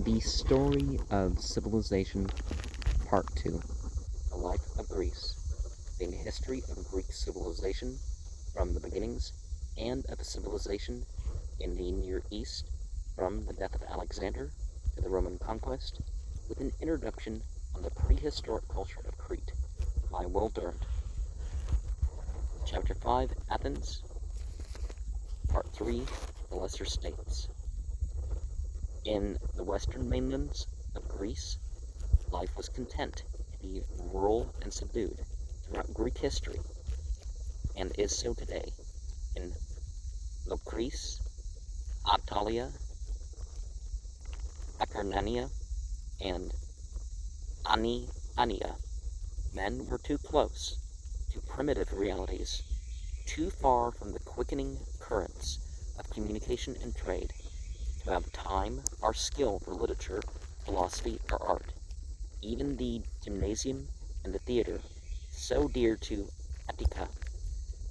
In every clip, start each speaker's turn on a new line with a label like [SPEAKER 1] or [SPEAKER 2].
[SPEAKER 1] The Story of Civilization, Part 2. The Life of Greece. The history of Greek civilization from the beginnings and of civilization in the Near East from the death of Alexander to the Roman conquest, with an introduction on the prehistoric culture of Crete by Durant. Chapter 5, Athens. Part 3, the Lesser States. In the western mainlands of Greece, life was content to be rural and subdued throughout Greek history, and is so today. In Locris, Attalia, Acarnania, and Ania, men were too close to primitive realities, too far from the quickening currents of communication and trade, to have time or skill for literature, philosophy, or art. Even the gymnasium and the theater, so dear to Attica,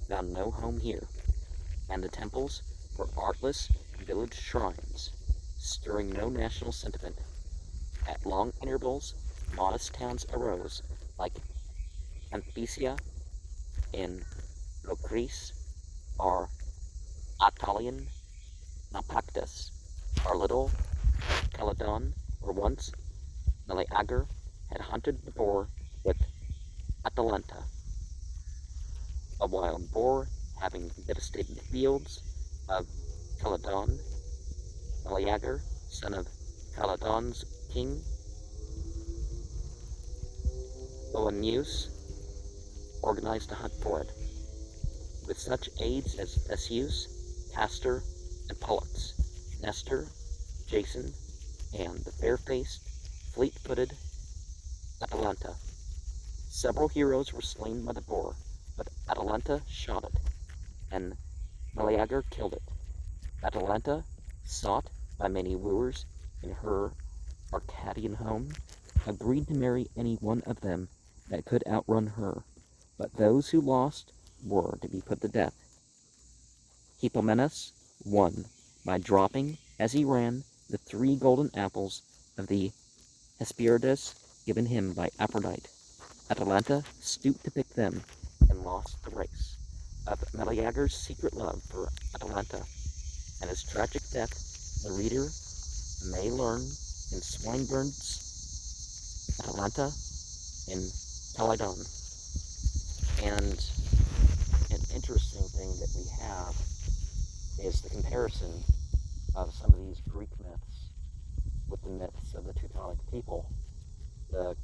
[SPEAKER 1] found no home here, and the temples were artless village shrines, stirring no national sentiment. At long intervals, modest towns arose, like Amphisia in Locris, or Attalian Naupactus, or Little Caledon, where once Meleager had hunted the boar with Atalanta. A wild boar having devastated the fields of Caledon, Meleager, son of Caledon's king, Oeneus, organized a hunt for it, with such aids as Theseus, Castor, and Pollux, Nestor, Jason, and the fair-faced, fleet-footed Atalanta. Several heroes were slain by the boar, but Atalanta shot it, and Meleager killed it. Atalanta, sought by many wooers in her Arcadian home, agreed to marry any one of them that could outrun her, but those who lost were to be put to death. Hippomenes won by dropping, as he ran, the 3 golden apples of the Hesperides given him by Aphrodite. Atalanta stooped to pick them and lost the race. Of Meleager's secret love for Atalanta and his tragic death, the reader may learn in Swinburne's Atalanta in Calydon. And an interesting thing that we have is the comparison of some of these Greek myths with the myths of the Teutonic people, the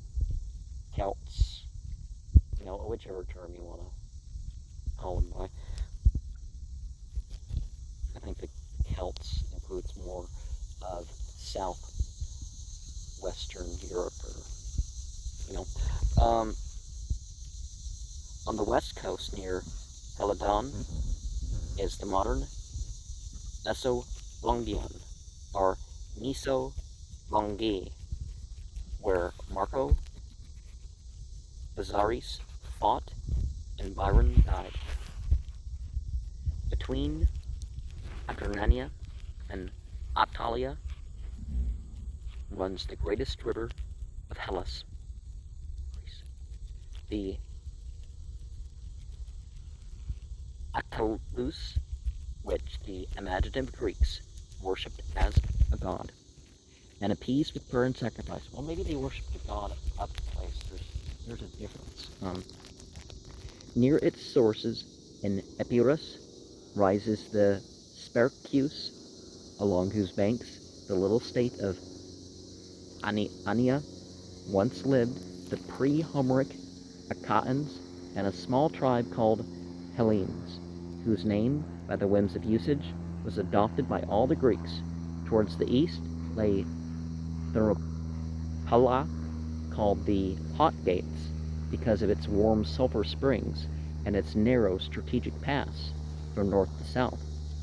[SPEAKER 1] Celts, whichever term you want to call them by. I think the Celts includes more of southwestern Europe, or on the west coast near Calydon is the modern Mesolongion, or Mesolongi, where Marco Bozzaris fought and Byron died. Between Acarnania and Attalia runs the greatest river of Hellas, the Achelous, which the imaginative Greeks worshipped as a god, and appeased with prayer and sacrifice. Well, maybe they worshipped the god of the place. There's a difference. Near its sources in Epirus rises the Spercheius, along whose banks the little state of Ania once lived the pre-Homeric Achaeans and a small tribe called Hellenes, whose name, by the whims of usage, was adopted by all the Greeks. Towards the east lay Thermopylae, called the Hot Gates because of its warm sulfur springs and its narrow strategic pass from north to south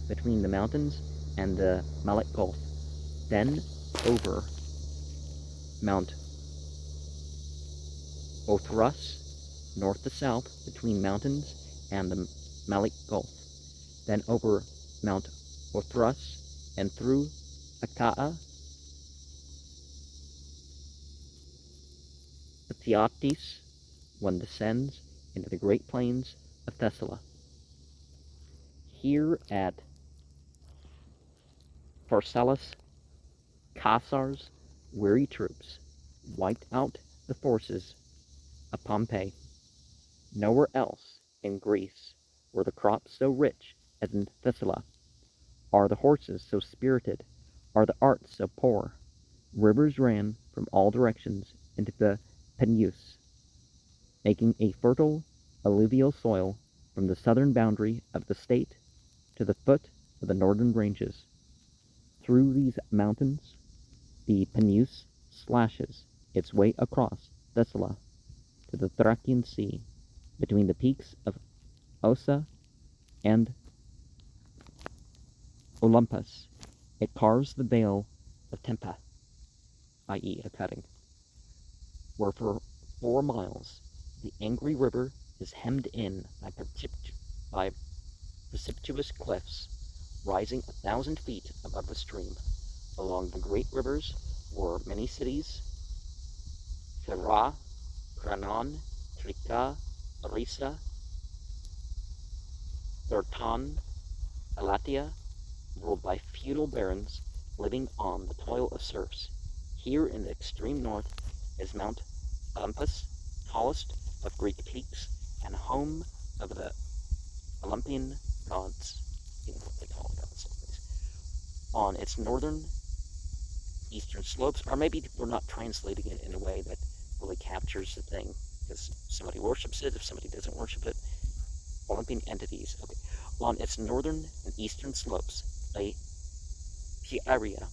[SPEAKER 1] between the mountains and the Malic Gulf. Then over Mount Othrus, north to south between mountains and the Malic Gulf. Then over Mount Othrus and through Achaia Theotis, one descends into the great plains of Thessaly. Here at Pharsalus, Caesar's weary troops wiped out the forces of Pompey. Nowhere else in Greece were the crops so rich as in Thessaly. Are the horses so spirited? Are the arts so poor? Rivers ran from all directions into the Peneus, making a fertile alluvial soil from the southern boundary of the state to the foot of the northern ranges. Through these mountains, the Peneus slashes its way across Thessaly to the Thracian Sea, between the peaks of Ossa and Olympus. It carves the Vale of Tempe, i.e. a cutting, where for 4 miles the angry river is hemmed in by precipitous cliffs rising 1,000 feet above the stream. Along the great rivers were many cities: Thera, Granon, Trika, Larissa, Therton, Elatia, ruled by feudal barons living on the toil of serfs. Here in the extreme north is Mount Olympus, tallest of Greek peaks and home of the Olympian gods. You know what they call gods. On its northern eastern slopes, or maybe we're not translating it in a way that really captures the thing, because somebody worships it, if somebody doesn't worship it. Olympian entities. Okay. On its northern and eastern slopes lay Pieria,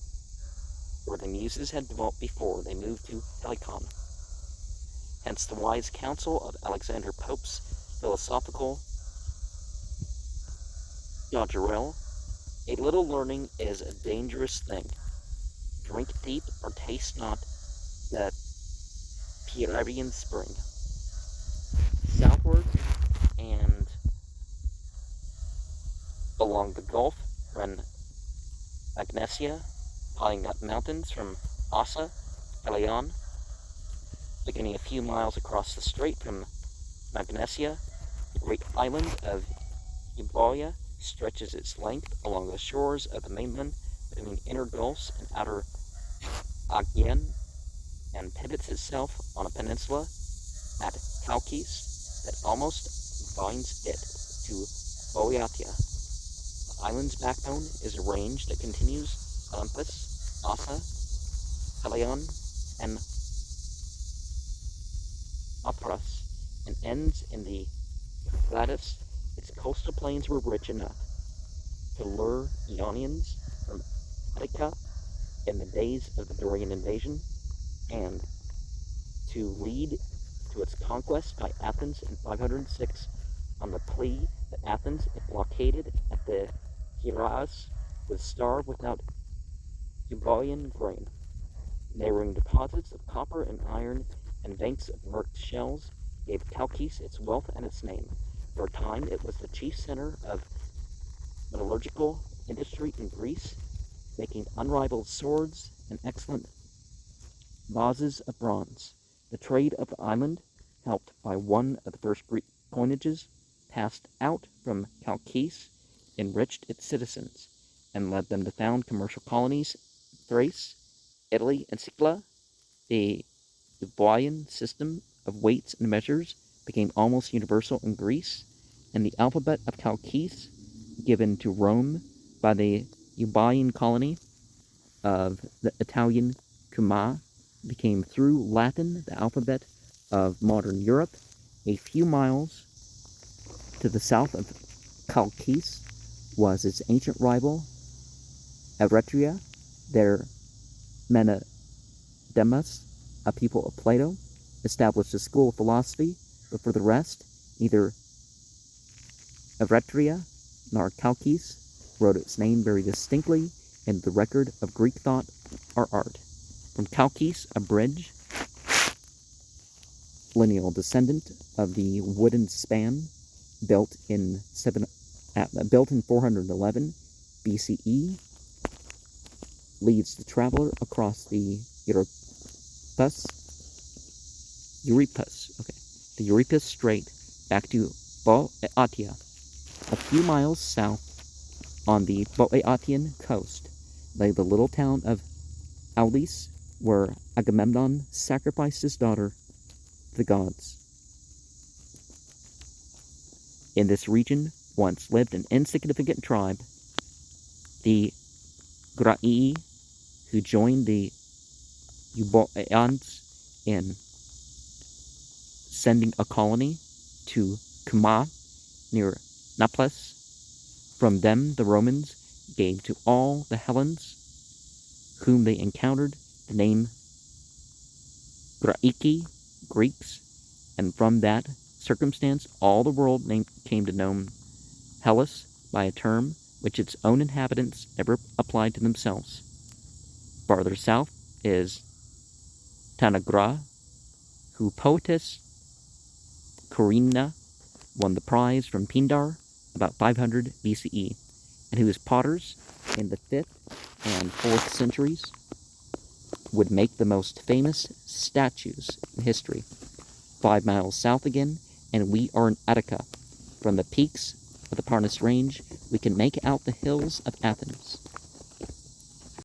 [SPEAKER 1] where the Muses had dwelt before they moved to Helicon. Hence the wise counsel of Alexander Pope's philosophical doggerel: a little learning is a dangerous thing. Drink deep or taste not the Pierian spring. Southward and along the Gulf run Magnesia, piling up mountains from Ossa, Elion. Beginning a few miles across the strait from Magnesia, the great island of Euboea stretches its length along the shores of the mainland between inner gulfs and outer Aegean, and pivots itself on a peninsula at Chalkis that almost binds it to Boeotia. The island's backbone is a range that continues Olympus, Ossa, Helion, and Ophrus, and ends in the Euphrates. Its coastal plains were rich enough to lure Ionians from Attica in the days of the Dorian invasion, and to lead to its conquest by Athens in 506 on the plea that Athens, if blockaded at the Hieras, would starve without Euboean grain. Neighboring deposits of copper and iron and banks of merked shells gave Chalkis its wealth and its name. For a time it was the chief center of metallurgical industry in Greece, making unrivaled swords and excellent vases of bronze. The trade of the island, helped by one of the first Greek coinages passed out from Chalkis, enriched its citizens, and led them to found commercial colonies in Thrace, Italy, and Sicily. The Euboean system of weights and measures became almost universal in Greece, and the alphabet of Chalkis, given to Rome by the Euboean colony of the Italian Cuma, became through Latin the alphabet of modern Europe. A few miles to the south of Chalkis was its ancient rival, Eretria. Their Menedemus, a people of Plato, established a school of philosophy, but for the rest, neither Eretria nor Chalkis wrote its name very distinctly in the record of Greek thought or art. From Chalkis, a bridge, lineal descendant of the wooden span, built in 411 BCE, leads the traveler across the Euripus, the Euripus Strait back to Boeotia. A few miles south on the Boeotian coast lay the little town of Aulis, where Agamemnon sacrificed his daughter to the gods. In this region once lived an insignificant tribe, the Graii, who joined the Euboeans in sending a colony to Cuma near Naples. From them the Romans gave to all the Hellenes whom they encountered the name Graiki, Greeks, and from that circumstance all the world came to know Hellas by a term which its own inhabitants never applied to themselves. Farther south is Tanagra, who poetess Corinna won the prize from Pindar about 500 BCE, and whose potters in the 5th and 4th centuries would make the most famous statues in history. 5 miles south again, and we are in Attica. From the peaks of the Parnus Range, we can make out the hills of Athens.